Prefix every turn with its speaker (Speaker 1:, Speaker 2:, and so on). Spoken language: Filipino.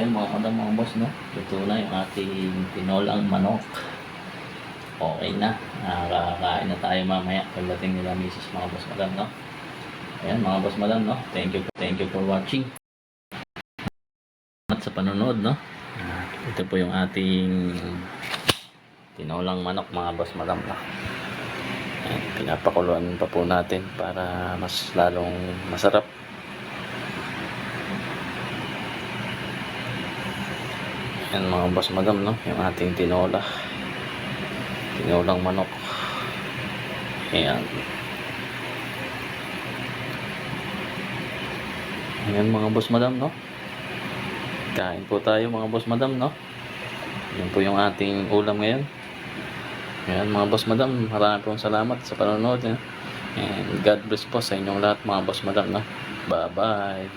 Speaker 1: Ayan mga madam, mga boss, no? Luto na yung ating tinolang manok. Okay na. Nakakain na tayo mamaya pagdating nila misis, mga boss, madam, no? Ayan mga boss, madam, no? Thank you for watching. At sa panonood, no? Ito po yung ating tinolang manok, mga boss, madam, no? Ayan, pinapakuluan pa po natin para mas lalong masarap. Yan mga boss, madam, no? Yung ating tinolang manok. Ayan. Ayan mga boss, madam, no? Kain po tayo mga boss, madam, no? Yan po yung ating ulam ngayon. Ayan mga boss, madam, maraming pong salamat sa panonood, and God bless po sa inyong lahat mga boss, madam, no? Bye bye.